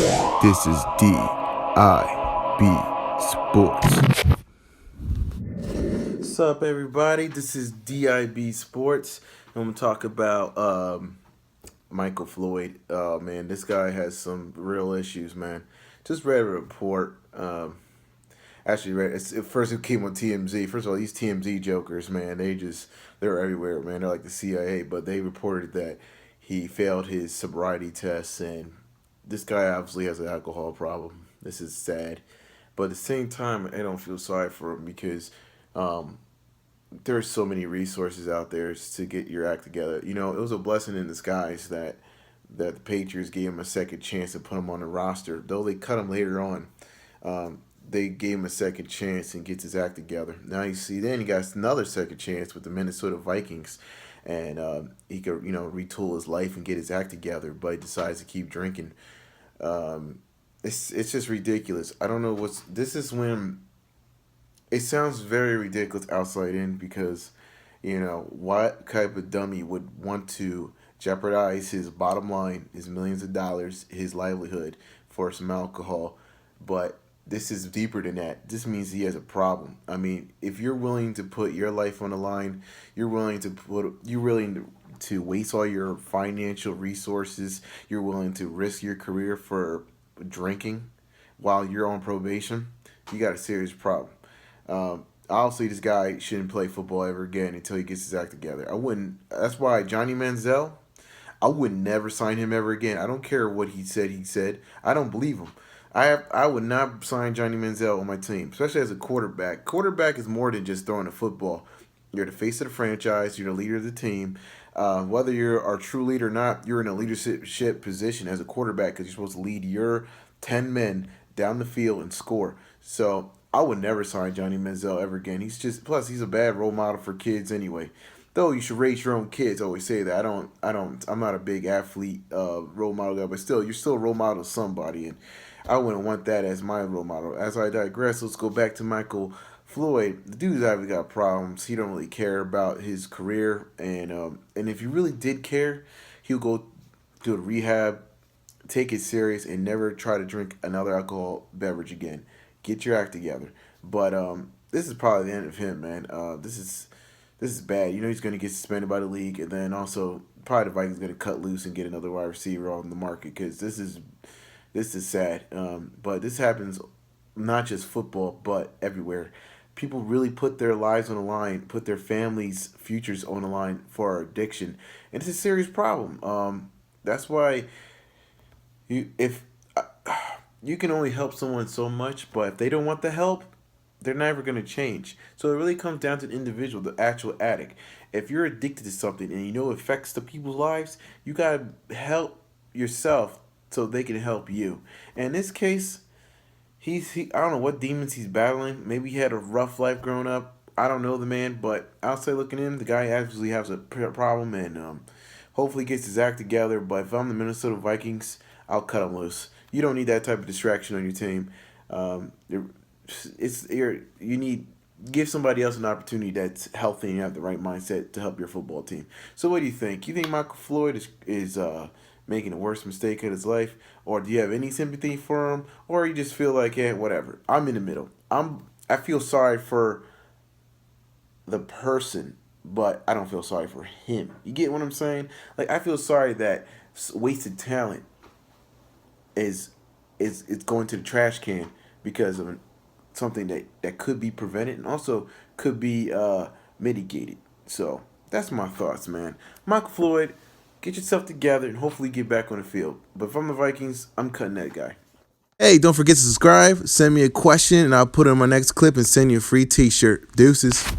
This is DIB Sports. What's up, everybody? This is DIB Sports. I'm going to talk about Michael Floyd. Man, this guy has some real issues, man. Just read a report. Actually, read first it came on TMZ. First of all, these TMZ jokers, man, they're everywhere, man. They're like the CIA, but they reported that he failed his sobriety tests, and this guy obviously has an alcohol problem. This is sad, but at the same time, I don't feel sorry for him because um, there's so many resources out there to get your act together. You know, it was a blessing in disguise that the Patriots gave him a second chance to put him on the roster. Though they cut him later on, they gave him a second chance and gets his act together. Now you see, then he got another second chance with the Minnesota Vikings, and he could retool his life and get his act together. But he decides to keep drinking. It's just ridiculous. I don't know what's this is when it sounds very ridiculous outside in because what type of dummy would want to jeopardize his bottom line, his millions of dollars, his livelihood for some alcohol. But this is deeper than that. This means he has a problem. I mean, if you're willing to put your life on the line, you're willing to waste all your financial resources, you're willing to risk your career for drinking while you're on probation, you got a serious problem. Obviously, this guy shouldn't play football ever again until he gets his act together. I wouldn't. That's why Johnny Manziel, I would never sign him ever again. I don't care what he said. He said I don't believe him. I would not sign Johnny Manziel on my team, especially as a quarterback. Quarterback is more than just throwing a football. You're the face of the franchise. You're the leader of the team. Whether you're a true leader or not, you're in a leadership position as a quarterback because you're supposed to lead your 10 men down the field and score. So I would never sign Johnny Manziel ever again. Plus he's a bad role model for kids anyway. Though you should raise your own kids. I always say that. I'm not a big athlete role model guy, but still, you're still a role model to somebody, and I wouldn't want that as my role model. As I digress, let's go back to Michael Floyd. The dude's obviously got problems. He don't really care about his career, and if he really did care, he'll go to a rehab, take it serious, and never try to drink another alcohol beverage again. Get your act together. But this is probably the end of him, man. This is bad. You know he's going to get suspended by the league, and then also probably the Vikings going to cut loose and get another wide receiver on the market because this is sad. But this happens not just football, but everywhere. People really put their lives on the line, put their families' futures on the line for addiction, and it's a serious problem. That's why if you can only help someone so much, but if they don't want the help, they're never going to change. So it really comes down to the individual, the actual addict. If you're addicted to something and you know it affects the people's lives, you got to help yourself so they can help you. And in this case, I don't know what demons he's battling. Maybe he had a rough life growing up. I don't know the man, but outside looking in, the guy actually has a problem, and hopefully gets his act together. But if I'm the Minnesota Vikings, I'll cut him loose. You don't need that type of distraction on your team. You need give somebody else an opportunity that's healthy and you have the right mindset to help your football team. So what do you think? You think Michael Floyd is making the worst mistake of his life, or do you have any sympathy for him, or you just feel like, yeah, whatever? I'm in the middle. I feel sorry for the person, but I don't feel sorry for him. You get what I'm saying? Like, I feel sorry that wasted talent is it's going to the trash can because of something that could be prevented and also could be mitigated. So that's my thoughts, man. Michael Floyd, get yourself together and hopefully get back on the field. But if I'm the Vikings, I'm cutting that guy. Hey, don't forget to subscribe. Send me a question and I'll put it on my next clip and send you a free t-shirt. Deuces.